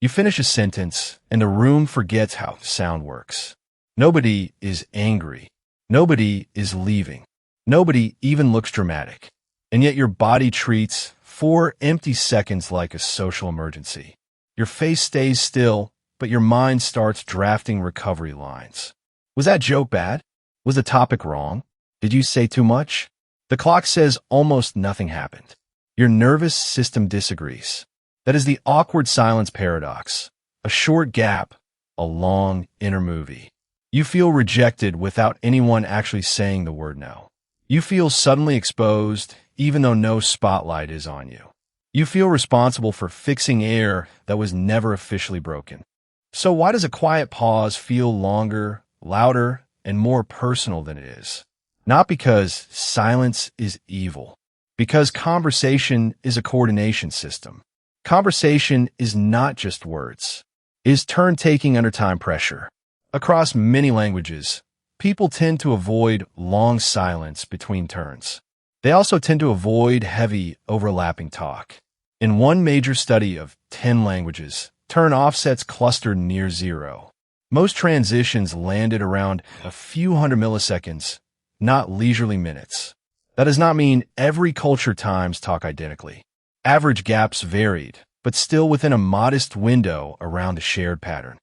You finish a sentence, and the room forgets how sound works. Nobody is angry. Nobody is leaving. Nobody even looks dramatic. And yet your body treats 4 empty seconds like a social emergency. Your face stays still, but your mind starts drafting recovery lines. Was that joke bad? Was the topic wrong? Did you say too much? The clock says almost nothing happened. Your nervous system disagrees. That is the awkward silence paradox. A short gap, a long inner movie. You feel rejected without anyone actually saying the word no. You feel suddenly exposed, even though no spotlight is on you. You feel responsible for fixing air that was never officially broken. So why does a quiet pause feel longer, louder, and more personal than it is? Not because silence is evil. Because conversation is a coordination system. Conversation is not just words. It is turn-taking under time pressure. Across many languages, people tend to avoid long silence between turns. They also tend to avoid heavy, overlapping talk. In one major study of 10 languages, turn offsets clustered near zero. Most transitions landed around a few hundred milliseconds, not leisurely minutes. That does not mean every culture times talk identically. Average gaps varied, but still within a modest window around a shared pattern.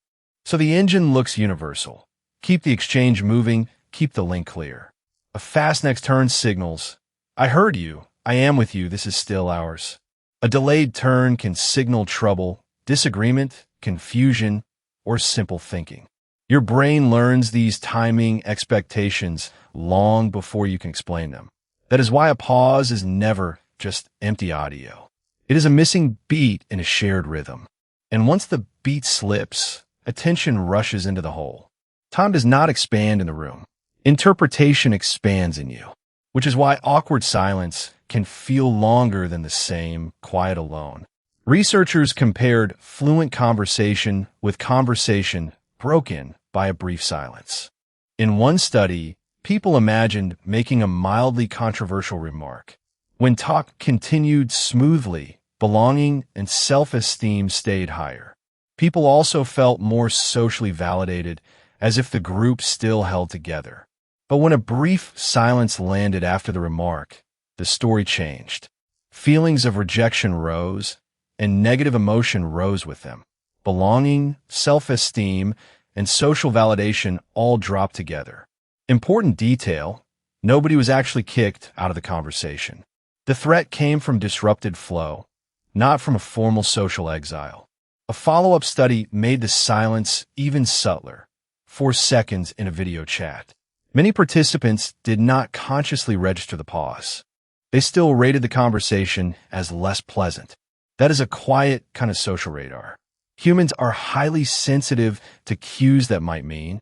So the engine looks universal. Keep the exchange moving, keep the link clear. A fast next turn signals, I heard you, I am with you, this is still ours. A delayed turn can signal trouble, disagreement, confusion, or simple thinking. Your brain learns these timing expectations long before you can explain them. That is why a pause is never just empty audio. It is a missing beat in a shared rhythm. And once the beat slips, attention rushes into the hole. Time does not expand in the room. Interpretation expands in you, which is why awkward silence can feel longer than the same quiet alone. Researchers compared fluent conversation with conversation broken by a brief silence. In one study, people imagined making a mildly controversial remark. When talk continued smoothly, belonging and self-esteem stayed higher. People also felt more socially validated, as if the group still held together. But when a brief silence landed after the remark, the story changed. Feelings of rejection rose, and negative emotion rose with them. Belonging, self-esteem, and social validation all dropped together. Important detail, nobody was actually kicked out of the conversation. The threat came from disrupted flow, not from a formal social exile. A follow-up study made the silence even subtler, 4 seconds in a video chat. Many participants did not consciously register the pause. They still rated the conversation as less pleasant. That is a quiet kind of social radar. Humans are highly sensitive to cues that might mean,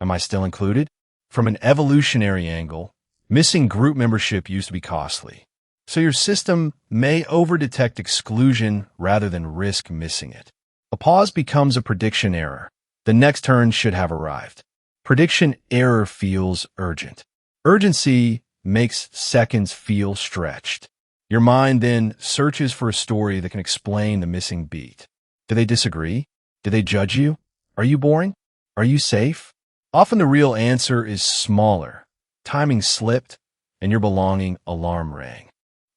am I still included? From an evolutionary angle, missing group membership used to be costly. So your system may overdetect exclusion rather than risk missing it. A pause becomes a prediction error. The next turn should have arrived. Prediction error feels urgent. Urgency makes seconds feel stretched. Your mind then searches for a story that can explain the missing beat. Do they disagree? Do they judge you? Are you boring? Are you safe? Often the real answer is smaller. Timing slipped, and your belonging alarm rang.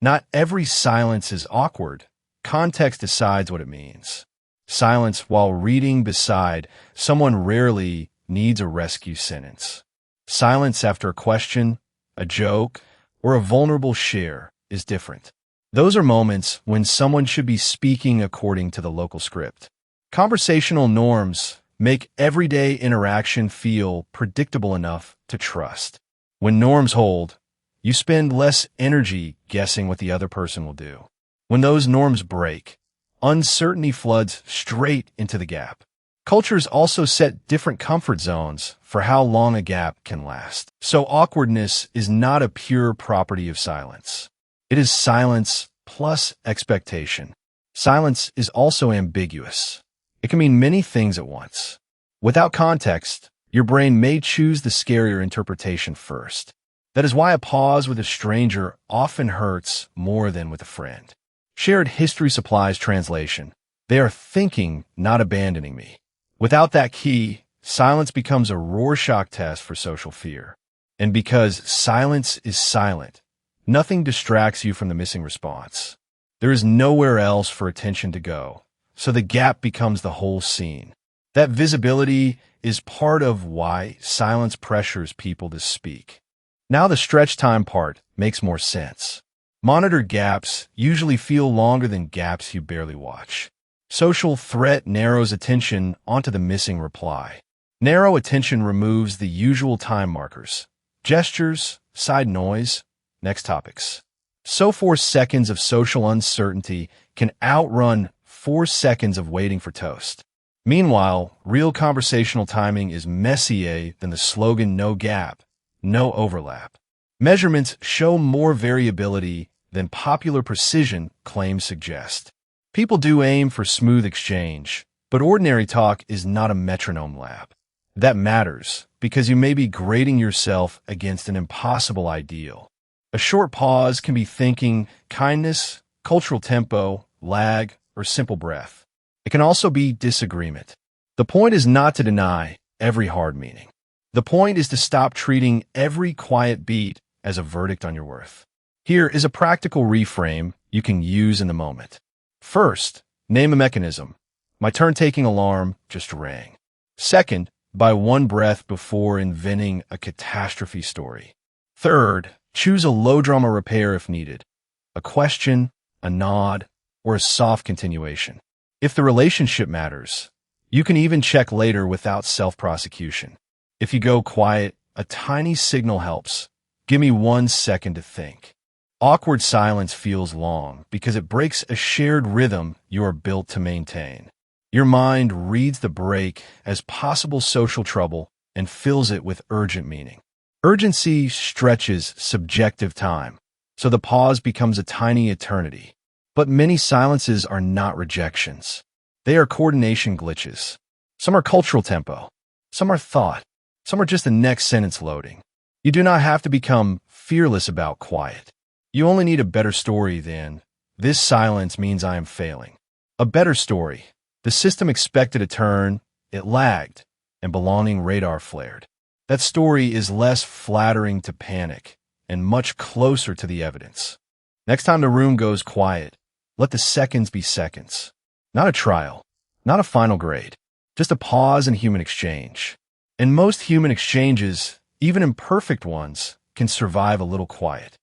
Not every silence is awkward. Context decides what it means. Silence while reading beside someone rarely needs a rescue sentence. Silence after a question, a joke, or a vulnerable share is different. Those are moments when someone should be speaking according to the local script. Conversational norms make everyday interaction feel predictable enough to trust. When norms hold, you spend less energy guessing what the other person will do. When those norms break, uncertainty floods straight into the gap. Cultures also set different comfort zones for how long a gap can last. So awkwardness is not a pure property of silence. It is silence plus expectation. Silence is also ambiguous. It can mean many things at once. Without context, your brain may choose the scarier interpretation first. That is why a pause with a stranger often hurts more than with a friend. Shared history supplies translation. They are thinking, not abandoning me. Without that key, silence becomes a Rorschach test for social fear. And because silence is silent, nothing distracts you from the missing response. There is nowhere else for attention to go, so the gap becomes the whole scene. That visibility is part of why silence pressures people to speak. Now the stretch time part makes more sense. Monitored gaps usually feel longer than gaps you barely watch. Social threat narrows attention onto the missing reply. Narrow attention removes the usual time markers. Gestures, side noise, next topics. So 4 seconds of social uncertainty can outrun 4 seconds of waiting for toast. Meanwhile, real conversational timing is messier than the slogan no gap, no overlap. Measurements show more variability than popular precision claims suggest. People do aim for smooth exchange, but ordinary talk is not a metronome lab. That matters because you may be grading yourself against an impossible ideal. A short pause can be thinking kindness, cultural tempo, lag, or simple breath. It can also be disagreement. The point is not to deny every hard meaning. The point is to stop treating every quiet beat as a verdict on your worth. Here is a practical reframe you can use in the moment. First, name a mechanism. My turn-taking alarm just rang. Second, buy one breath before inventing a catastrophe story. Third, choose a low-drama repair if needed. A question, a nod, or a soft continuation. If the relationship matters, you can even check later without self-prosecution. If you go quiet, a tiny signal helps. Give me 1 second to think. Awkward silence feels long because it breaks a shared rhythm you are built to maintain. Your mind reads the break as possible social trouble and fills it with urgent meaning. Urgency stretches subjective time, so the pause becomes a tiny eternity. But many silences are not rejections. They are coordination glitches. Some are cultural tempo. Some are thought. Some are just the next sentence loading. You do not have to become fearless about quiet. You only need a better story than, this silence means I am failing. A better story. The system expected a turn, it lagged, and belonging radar flared. That story is less flattering to panic and much closer to the evidence. Next time the room goes quiet, let the seconds be seconds. Not a trial, not a final grade, just a pause in human exchange. And most human exchanges, even imperfect ones, can survive a little quiet.